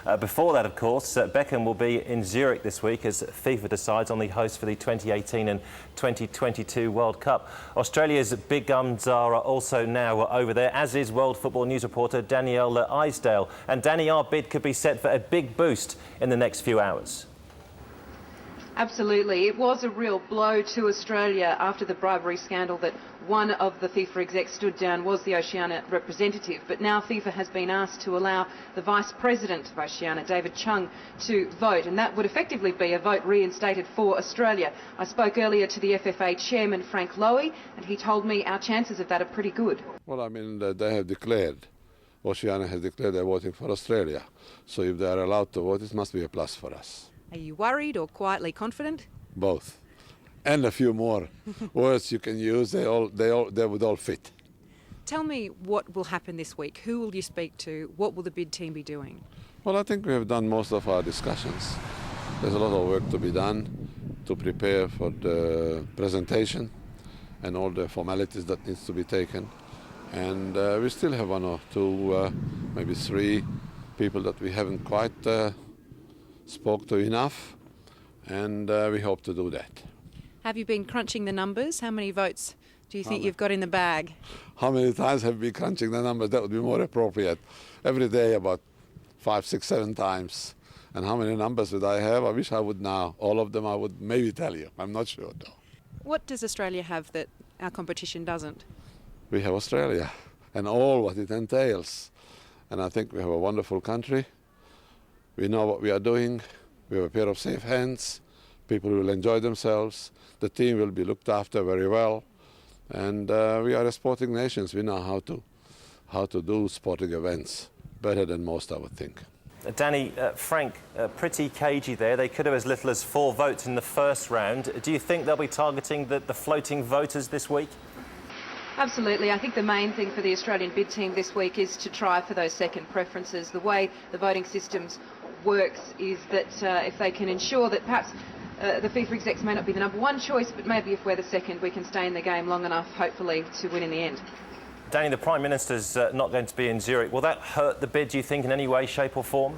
Before that, of course, Beckham will be in Zurich this week as FIFA decides on the host for the 2018 and 2022 World Cup. Australia's big guns are also now over there, as is World Football News reporter Dani Isdale. And Dani, our bid could be set for a big boost in the next few hours. Absolutely. It was a real blow to Australia after the bribery scandal that one of the FIFA execs stood down was the Oceania representative. But now FIFA has been asked to allow the Vice President of Oceania, David Chung, to vote. And that would effectively be a vote reinstated for Australia. I spoke earlier to the FFA Chairman, Frank Lowy, and he told me our chances of that are pretty good. Well, I mean, they have declared, Oceania has declared they're voting for Australia. So if they're allowed to vote, it must be a plus for us. Are you worried or quietly confident? Both. And a few more words you can use, they would all fit. Tell me what will happen this week. Who will you speak to? What will the bid team be doing? Well, I think we have done most of our discussions. There's a lot of work to be done to prepare for the presentation and all the formalities that needs to be taken. And we still have one or two, maybe three people that we haven't quite spoke to enough, and we hope to do that. Have you been crunching the numbers? How many votes do you think you've got in the bag? How many times have we been crunching the numbers? That would be more appropriate. Every day about 5, 6, 7 times. And how many numbers would I have? I wish I would now. All of them I would maybe tell you. I'm not sure though. What does Australia have that our competition doesn't? We have Australia and all what it entails. And I think we have a wonderful country. We know what we are doing. We have a pair of safe hands. People will enjoy themselves. The team will be looked after very well. And we are a sporting nation. We know how to do sporting events better than most, I would think. Dani, Frank, pretty cagey there. They could have as little as 4 votes in the first round. Do you think they'll be targeting the floating voters this week? Absolutely. I think the main thing for the Australian bid team this week is to try for those second preferences. The way the voting systems works is that if they can ensure that perhaps the FIFA execs may not be the number 1 choice, but maybe if we're the second, we can stay in the game long enough, hopefully, to win in the end. Dani, the Prime Minister's not going to be in Zurich. Will that hurt the bid, do you think, in any way, shape or form?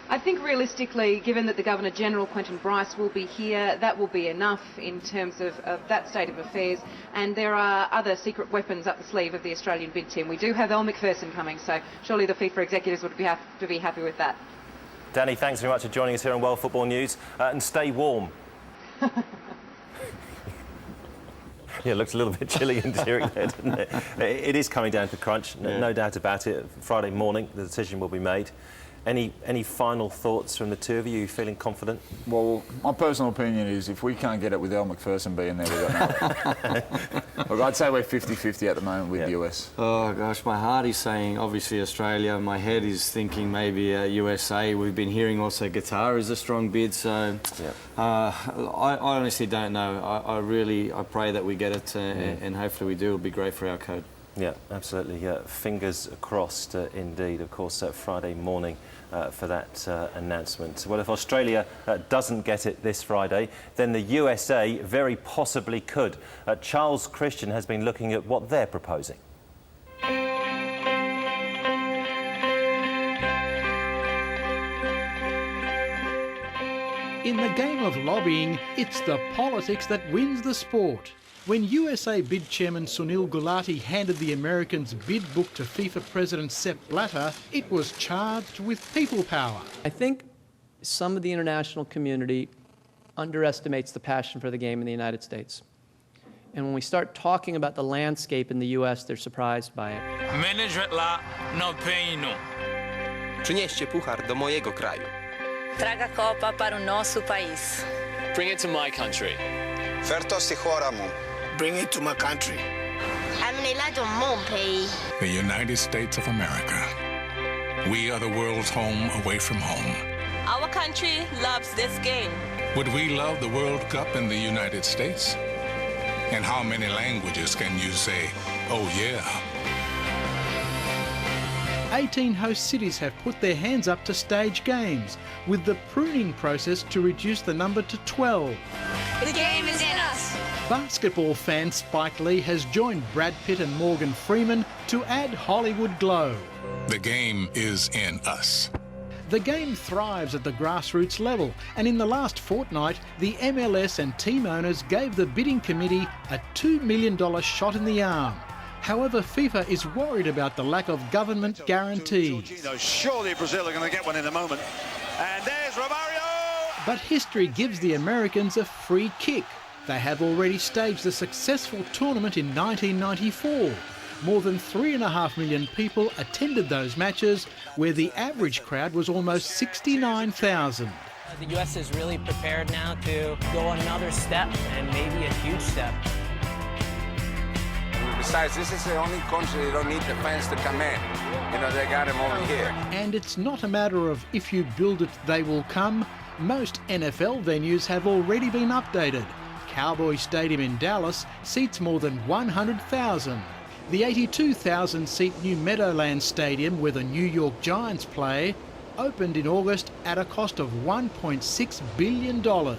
I think realistically, given that the Governor-General, Quentin Bryce, will be here, that will be enough in terms of that state of affairs. And there are other secret weapons up the sleeve of the Australian bid team. We do have Elle Macpherson coming, so surely the FIFA executives would have to be happy with that. Dani, thanks very much for joining us here on World Football News. And stay warm. Yeah, it looks a little bit chilly in Zurich there, doesn't it? It is coming down to crunch, no doubt about it. Friday morning, the decision will be made. Any final thoughts from the two of you? Are you feeling confident? Well, my personal opinion is if we can't get it with Elle Macpherson being there, we've got nothing. Look, I'd say we're 50-50 at the moment with the US. Oh, gosh, my heart is saying, obviously, Australia. My head is thinking maybe USA. We've been hearing also Qatar is a strong bid, so I honestly don't know. I pray that we get it, and hopefully we do. It'll be great for our code. Yeah, absolutely. Fingers crossed, indeed. Of course, Friday morning for that announcement. Well, if Australia doesn't get it this Friday, then the USA very possibly could. Charles Christian has been looking at what they're proposing. In the game of lobbying, it's the politics that wins the sport. When USA bid chairman Sunil Gulati handed the Americans' bid book to FIFA President Sepp Blatter, it was charged with people power. I think some of the international community underestimates the passion for the game in the United States. And when we start talking about the landscape in the US, they're surprised by it. Management lá não peino. Przynieście puchar do mojego kraju. Traga Copa para o nosso país. Bring it to my country. Fertosti χώρα. Bring it to my country. The United States of America. We are the world's home away from home. Our country loves this game. Would we love the World Cup in the United States? And how many languages can you say, oh yeah? 18 host cities have put their hands up to stage games, with the pruning process to reduce the number to 12. The game is in us. Basketball fan Spike Lee has joined Brad Pitt and Morgan Freeman to add Hollywood glow. The game is in us. The game thrives at the grassroots level, and in the last fortnight, the MLS and team owners gave the bidding committee a $2 million shot in the arm. However, FIFA is worried about the lack of government guarantees. Surely Brazil are going to get one in a moment. And there's Romario! But history gives the Americans a free kick. They have already staged a successful tournament in 1994. More than 3.5 million people attended those matches, where the average crowd was almost 69,000. The US is really prepared now to go another step, and maybe a huge step. Besides, this is the only country they don't need the fans to come in. You know, they got them over here. And it's not a matter of if you build it, they will come. Most NFL venues have already been updated. Cowboy Stadium in Dallas seats more than 100,000. The 82,000-seat New Meadowlands Stadium, where the New York Giants play, opened in August at a cost of $1.6 billion.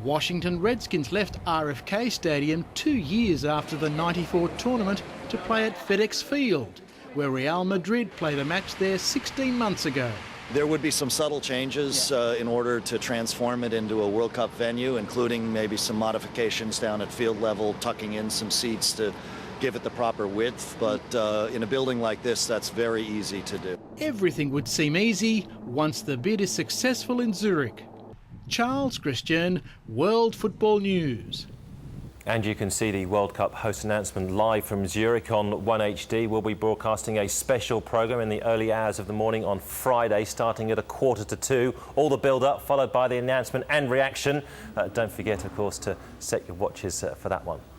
Washington Redskins left RFK Stadium 2 years after the '94 tournament to play at FedEx Field, where Real Madrid played a match there 16 months ago. There would be some subtle changes in order to transform it into a World Cup venue, including maybe some modifications down at field level, tucking in some seats to give it the proper width, but in a building like this, that's very easy to do. Everything would seem easy once the bid is successful in Zurich. Charles Christian, World Football News. And you can see the World Cup host announcement live from Zurich on 1HD. We'll be broadcasting a special programme in the early hours of the morning on Friday, starting at 1:45. All the build-up, followed by the announcement and reaction. Don't forget, of course, to set your watches for that one.